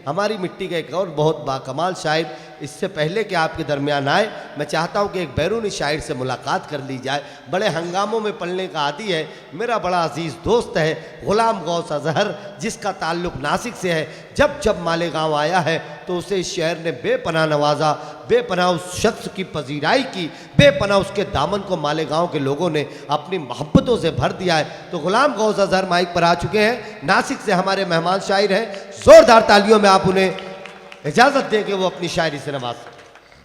हमारी मिट्टी का एक और बहुत बाकमाल शायर, इससे पहले कि आपके दरमियान आए, मैं चाहता हूं कि एक बैरूनी शायर से मुलाकात कर ली जाए। बड़े हंगामों में पढ़ने का आदी है, मेरा बड़ा अजीज़ दोस्त है ग़ुलाम गौस अज़हर, जिसका ताल्लुक़ नासिक से है। जब जब मालेगांव आया है तो उसे इस शहर ने बेपनाह नवाजा, बेपनाह उस शख्स की पजीराई की, बेपनाह उसके दामन को मालेगांव के लोगों ने अपनी मोहब्बतों से भर दिया है। तो ग़ुलाम गौस अज़हर माइक पर आ चुके हैं, नासिक से हमारे मेहमान शायर हैं। ज़ोरदार तालियों में आप उन्हें इजाज़त दें कि वो अपनी शायरी से नवाज।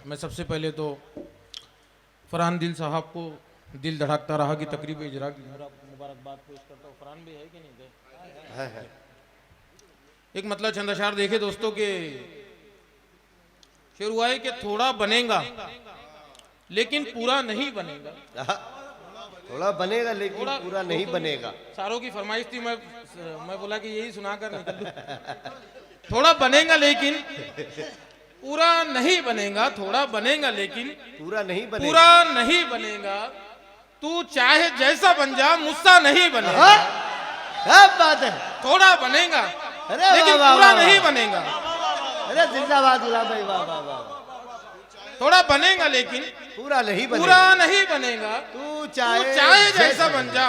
मैं सबसे पहले तो फरहान दिल साहब को दिल धड़कता रहा की तकरीब इजरा की मुबारकबाद पेश करता हूँ। फरहान भी है कि नहीं है? एक मतलब चंद अशार देखे दोस्तों के शेर हुआ है कि थोड़ा बनेगा लेकिन पूरा नहीं बनेगा। थोड़ा बनेगा लेकिन पूरा नहीं बनेगा। सारों की फरमाइश थी, मैं बोला कि यही सुनाकर निकल दूं। थोड़ा बनेगा लेकिन पूरा नहीं बनेगा, थोड़ा बनेगा लेकिन पूरा नहीं बनेगा, पूरा नहीं बनेगा। तू चाहे जैसा बन जा, मुझसा नहीं बनेगा। क्या बात है, थोड़ा बनेगा अरे लेकिन वाह, पूरा वाह, नहीं वाह। बनेगा। अरे जिंदाबाद गुलाम भाई, वाह वाह वाह। थोड़ा बनेगा लेकिन पूरा नहीं बनेगा, पूरा नहीं बनेगा। तू तू चाहे जैसा बन जा,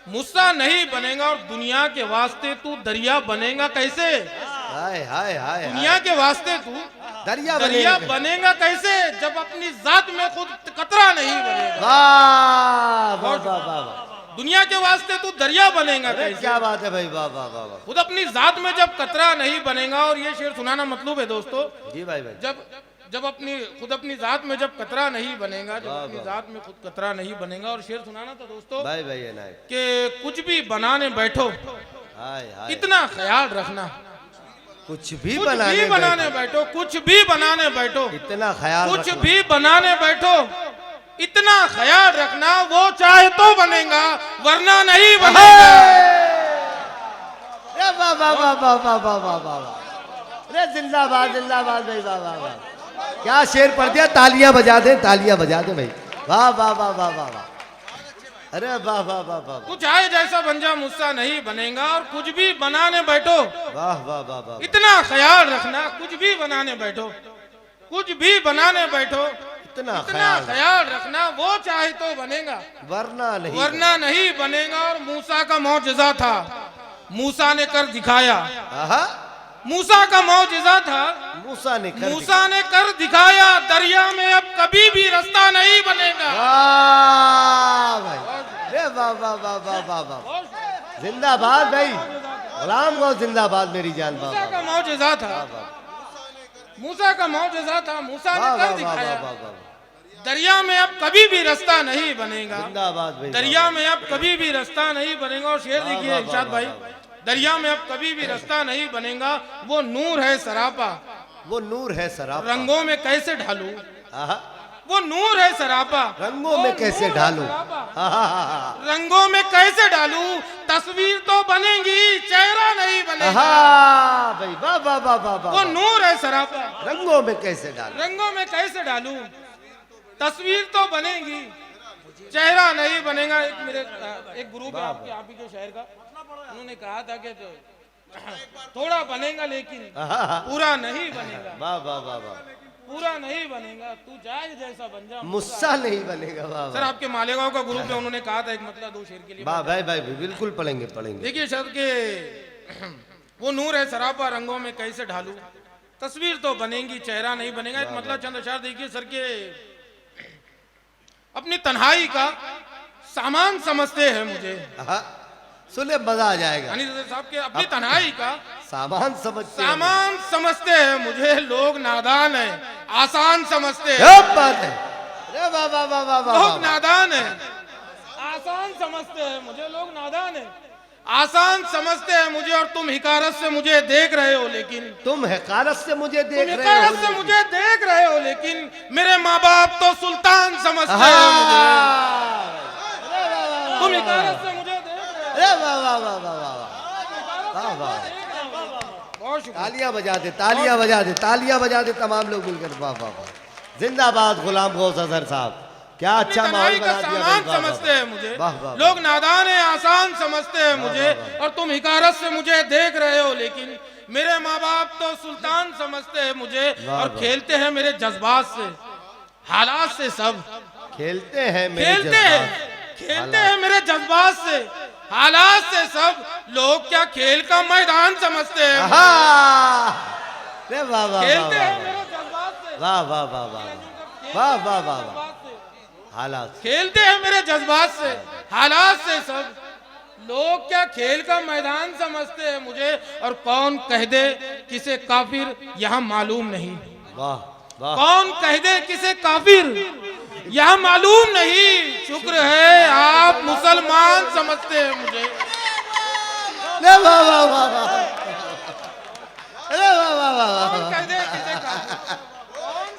मुझसा नहीं बनेगा। और दुनिया के वास्ते तू दरिया बनेगा कैसे? हाय हाय हाय, दुनिया के वास्ते तू दरिया बनेगा कैसे जब अपनी जात में खुद कतरा नहीं बनेगा। वाह वाह वाह वाह। दुनिया के वास्ते तू दरिया बनेगा कैसे? क्या बात है भाई, वाह वाह वाह वाह। खुद अपनी जात में जब कतरा नहीं बनेगा। और ये शेर सुनाना मतलब है दोस्तों, जी भाई भाई, जब खुद अपनी जात में जब कतरा नहीं बनेगा, जब अपनी जात में खुद कतरा नहीं बनेगा। और शेर सुनाना था दोस्तों भाई भाई कि कुछ भी बनाने बैठो हाय हाय, इतना ख्याल रखना, कुछ भी बनाने बैठो, कुछ भी बनाने बैठो, इतना ख्याल, कुछ भी बनाने बैठो इतना ख्याल रखना, वो चाहे तो बनेगा वरना नहीं बनेगा। वाह वाह वाह वाह वाह वाह वाह वाह। अरे जिंदाबाद जिंदाबाद भाई, वाह वाह वाह। क्या शेर पढ़ दिया, तालियां बजा दे, तालियां बजा दे भाई, वाह वाह वाह वाह वाह वाह। अरे वाह वाह वाह वाह। कुछ आए जैसा बन जा, मुझसा नहीं बनेगा। और कुछ भी बनाने बैठो, वाह वाह वाह वाह, इतना ख्याल रखना, कुछ भी बनाने बैठो, कुछ भी बनाने बैठो, इतना ख्याल रखना, वो चाहे तो बनेगा वरना नहीं बनेगा। और मूसा का मौजज़ा था, मूसा ने कर दिखाया। मूसा का मौजज़ा था, मूसा ने कर दिखाया। दरिया में अब कभी भी रास्ता नहीं बनेगा। वाह भाई, वाह वाह वाह वाह वाह वाह, जिंदाबाद भाई, ग़ुलाम गौस जिंदाबाद, मेरी जान। मूसा का मौजज़ा था, मूसा का मौजज़ा था, मूसा ने कर दिखाया। दरिया में अब कभी भी रास्ता नहीं बनेगा। दरिया में अब कभी भी रास्ता नहीं बनेगा। और शेर देखिए इरशाद भाई, दरिया में अब कभी भी रास्ता नहीं बनेगा। वो नूर है सरापा, वो नूर है सरापा, रंगों में कैसे ढालूं? वो नूर है सरापा, रंगों में कैसे ढालूं? रंगों में कैसे डालूं? तस्वीर तो बनेगी, चेहरा नहीं बनेगा। भाई वाह वाह वाह वाह। वो नूर है सरापा, रंगों में कैसे डालूं? रंगों में कैसे डालूं? तस्वीर तो बनेगी, चेहरा नहीं बनेगा। एक ग्रुप है आपके आप ही के शायर का, उन्होंने कहा था कि थोड़ा बनेगा लेकिन पूरा नहीं बनेगा। वाह वाह वाह वाह, पूरा नहीं बनेगा। तू चाहे जैसा बन जा, मुझसा नहीं बनेगा। वाह सर आपके मालेगांव का ग्रुप है, उन्होंने कहा था एक मतलब दो शेर के लिए। वाह भाई भाई, बिल्कुल पढ़ेंगे पढ़ेंगे। देखिए सर के वो नूर है सरापा, रंगों में कैसे ढालूं? तस्वीर तो बनेगी, चेहरा नहीं बनेगा। एक मतलब चंद अशार देखिए सर के, अपनी तन्हाई का सामान समझते हैं मुझे। सुने मजा आ जाएगा। साहब के अपनी तन्हाई का सामान समझते हैं मुझे। लोग नादान है, आसान समझते हैं। क्या बात है, अरे वाह वाह वाह वाह वाह लोग वाह। नादान है, आसान समझते हैं मुझे, लोग नादान है, आसान समझते हैं मुझे, और तुम हिकारत से मुझे देख रहे हो, लेकिन तुम हकारत से मुझे तुम देख रहे हिकारत हो से मुझे देख रहे हो, लेकिन मेरे माँ बाप तो सुल्तान समझते हैं मुझे। तुम हिकारत से मुझे देख रहे हो। अरे वाह वाह वाह वाह वाह वाह वाह। बहुत शुक्रिया। तालियां बजा दे, तालियां बजा दे, तालियां बजा दे तमाम लोग मिलकर। वाह वाह वाह। जिंदाबाद गुलाम गौस अजहर साहब, क्या अच्छा माहौल तन्हाई का बना दिया। सामान वाह, वाह, समझते हैं मुझे, वाह, वाह, वाह। लोग नादान है, आसान समझते हैं मुझे, और तुम हिकारत से मुझे देख रहे हो, लेकिन मेरे माँ बाप तो सुल्तान समझते हैं मुझे, वाह, और वाह। खेलते हैं मेरे जज्बात से, हालात से सब खेलते हैं मेरे खेलते हैं, जज्बात। खेलते हैं मेरे जज्बात से, हालात से सब। लोग क्या खेल का मैदान समझते हैं मुझे। अरे वाह वाह खेलते हैं वाह मेरे जज्बात से, वाह वाह वाह वाह वाह वाह वाह वाह। हालात खेलते हैं मेरे जज्बात से, हालात से सब। लोग क्या खेल का मैदान समझते हैं मुझे, और कौन कह दे किसे काफिर यहाँ मालूम नहीं। वाह वाह। कौन कह दे किसे काफिर यहाँ मालूम नहीं। शुक्र है आप मुसलमान समझते हैं मुझे। अरे वाह वाह वाह वाह। अरे वाह वाह वाह वाह। कौन कह दे किसे काफिर।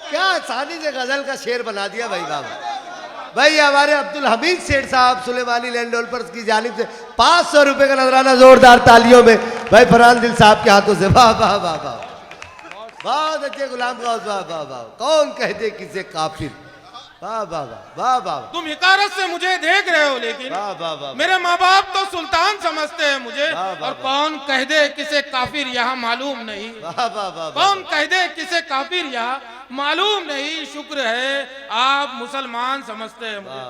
क्या आसानी से गजल का शेर बना दिया भाई बाबा। भाई हमारे अब्दुल हमीद सेठ साहब सुलेमानी लैंड डेवलपर्स की जानिब से 500 रुपए का नजराना जोरदार तालियों में भाई फरहान दिल साहब के हाथों से। वाह वाह वाह वाह। बहुत अच्छे गुलाम गौस। वाह वाह वाह। कौन कह दे किसे काफिर। वाह वाह वाह वाह वाह तुम हिकारत से मुझे देख रहे हो, लेकिन वाह वाह वाह। मेरे माँ बाप तो सुल्तान समझते हैं मुझे, वाह, वाह, और कौन कह दे किसे काफिर यहाँ मालूम नहीं। वाह वाह वाह। कौन कह दे किसे काफिर यहाँ मालूम नहीं। शुक्र है आप मुसलमान समझते हैं मुझे।